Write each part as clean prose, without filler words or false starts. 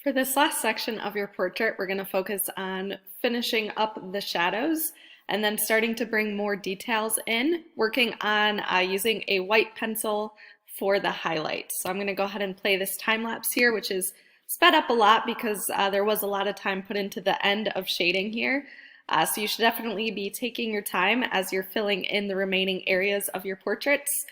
For this last section of your portrait, we're going to focus on finishing up the shadows and then starting to bring more details in, working on using a white pencil for the highlights. So I'm going to go ahead and play this time lapse here, which is sped up a lot because there was a lot of time put into the end of shading here. So you should definitely be taking your time as you're filling in the remaining areas of your portraits.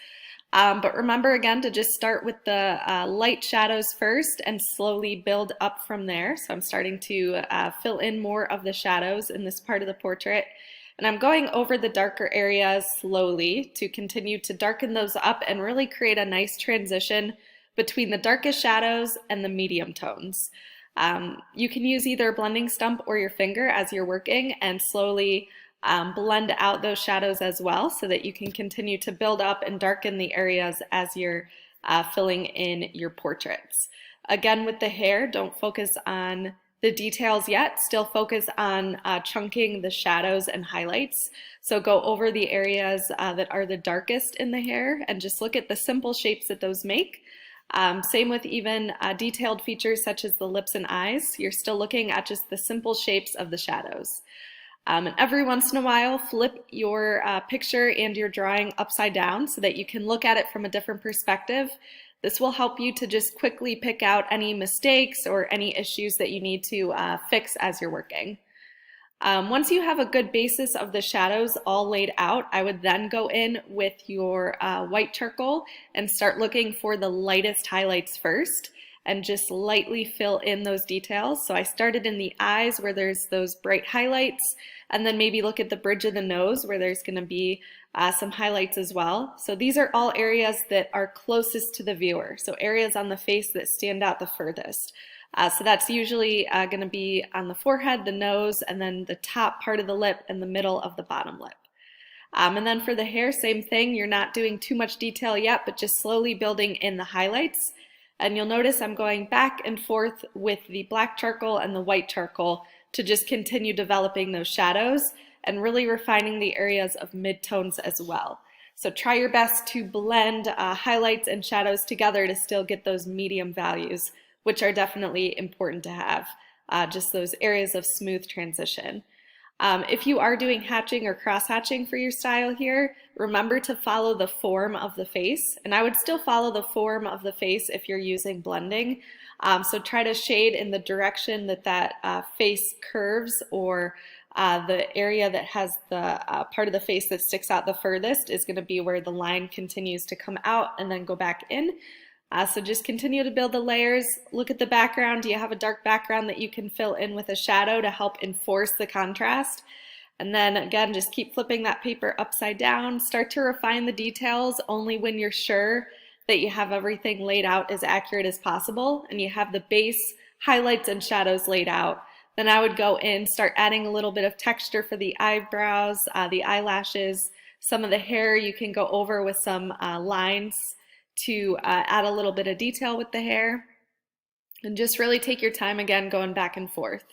But remember again to just start with the light shadows first and slowly build up from there. So I'm starting to fill in more of the shadows in this part of the portrait. And I'm going over the darker areas slowly to continue to darken those up and really create a nice transition between the darkest shadows and the medium tones. You can use either a blending stump or your finger as you're working and slowly blend out those shadows as well so that you can continue to build up and darken the areas as you're filling in your portraits. Again, with the hair, don't focus on the details yet, still focus on chunking the shadows and highlights. So go over the areas that are the darkest in the hair and just look at the simple shapes that those make. Same with even detailed features such as the lips and eyes. You're still looking at just the simple shapes of the shadows. And every once in a while, flip your picture and your drawing upside down so that you can look at it from a different perspective. This will help you to just quickly pick out any mistakes or any issues that you need to fix as you're working. Once you have a good basis of the shadows all laid out, I would then go in with your white charcoal and start looking for the lightest highlights first and just lightly fill in those details. So I started in the eyes where there's those bright highlights, and then maybe look at the bridge of the nose where there's going to be some highlights as well. So these are all areas that are closest to the viewer, so areas on the face that stand out the furthest. So that's usually going to be on the forehead, the nose, and then the top part of the lip and the middle of the bottom lip. And then for the hair, same thing. You're not doing too much detail yet, but just slowly building in the highlights. And you'll notice I'm going back and forth with the black charcoal and the white charcoal to just continue developing those shadows and really refining the areas of midtones as well. So try your best to blend highlights and shadows together to still get those medium values, which are definitely important to have, just those areas of smooth transition. If you are doing hatching or cross hatching for your style here, remember to follow the form of the face, and I would still follow the form of the face if you're using blending. So try to shade in the direction that that face curves, or the area that has the part of the face that sticks out the furthest is going to be where the line continues to come out and then go back in. So just continue to build the layers. Look at the background. Do you have a dark background that you can fill in with a shadow to help enforce the contrast? And then again, just keep flipping that paper upside down. Start to refine the details only when you're sure that you have everything laid out as accurate as possible and you have the base highlights and shadows laid out. Then I would go in, start adding a little bit of texture for the eyebrows, the eyelashes, some of the hair you can go over with some lines to add a little bit of detail with the hair, and just really take your time again going back and forth.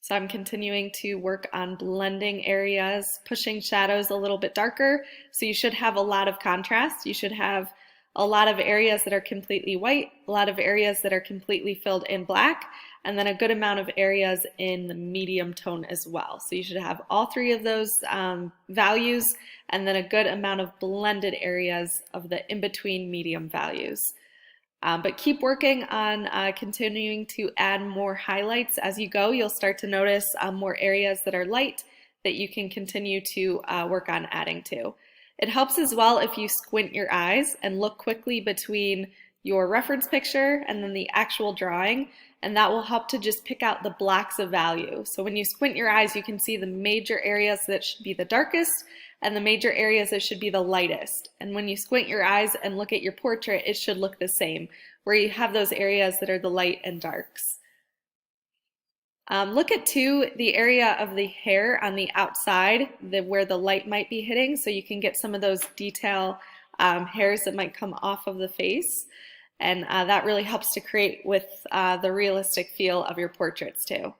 So I'm continuing to work on blending areas, pushing shadows a little bit darker, so you should have a lot of contrast. You should have a lot of areas that are completely white, a lot of areas that are completely filled in black, and then a good amount of areas in the medium tone as well. So you should have all three of those values, and then a good amount of blended areas of the in-between medium values. But keep working on continuing to add more highlights as you go. You'll start to notice more areas that are light that you can continue to work on adding to. It helps as well if you squint your eyes and look quickly between your reference picture and then the actual drawing, and that will help to just pick out the blocks of value. So when you squint your eyes, you can see the major areas that should be the darkest and the major areas that should be the lightest. And when you squint your eyes and look at your portrait, it should look the same, where you have those areas that are the light and darks. Look at too the area of the hair on the outside, where the light might be hitting, so you can get some of those detail hairs that might come off of the face. And that really helps to create with the realistic feel of your portraits too.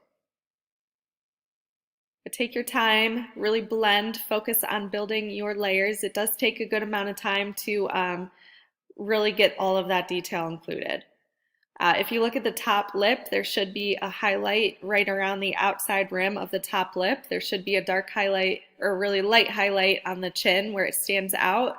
But take your time, really blend, focus on building your layers. It does take a good amount of time to really get all of that detail included. If you look at the top lip, there should be a highlight right around the outside rim of the top lip. There should be a dark highlight or a really light highlight on the chin where it stands out.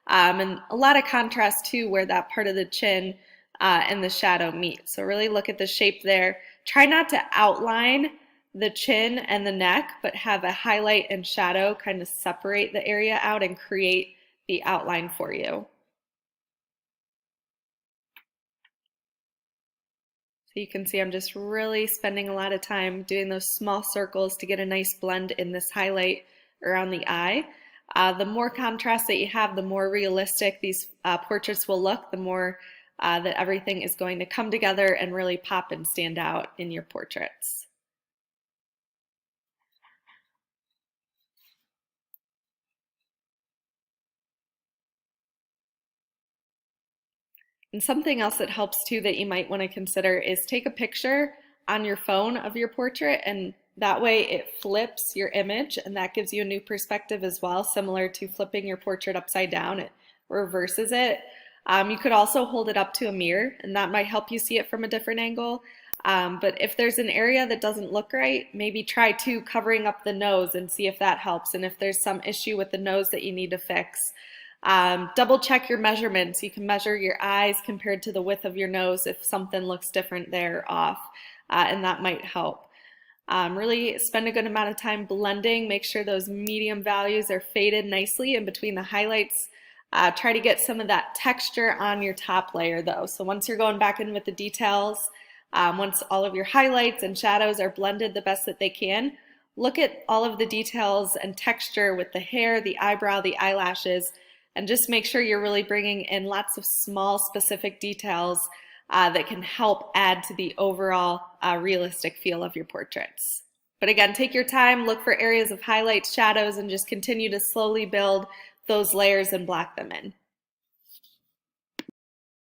And a lot of contrast too where that part of the chin and the shadow meet. So really look at the shape there. Try not to outline the chin and the neck, but have a highlight and shadow kind of separate the area out and create the outline for you. So you can see I'm just really spending a lot of time doing those small circles to get a nice blend in this highlight around the eye. The more contrast that you have, the more realistic these portraits will look, the more that everything is going to come together and really pop and stand out in your portraits. And something else that helps too that you might want to consider is take a picture on your phone of your portrait, and that way it flips your image and that gives you a new perspective as well, similar to flipping your portrait upside down. It reverses it. You could also hold it up to a mirror and that might help you see it from a different angle. But if there's an area that doesn't look right, maybe try to covering up the nose and see if that helps. And if there's some issue with the nose that you need to fix, double check your measurements. You can measure your eyes compared to the width of your nose if something looks different there off, and that might help. Really spend a good amount of time blending. Make sure those medium values are faded nicely in between the highlights. Try to get some of that texture on your top layer though. So once you're going back in with the details, once all of your highlights and shadows are blended the best that they can, look at all of the details and texture with the hair, the eyebrow, the eyelashes, and just make sure you're really bringing in lots of small specific details that can help add to the overall realistic feel of your portraits. But again, take your time, look for areas of highlights, shadows, and just continue to slowly build those layers and block them in.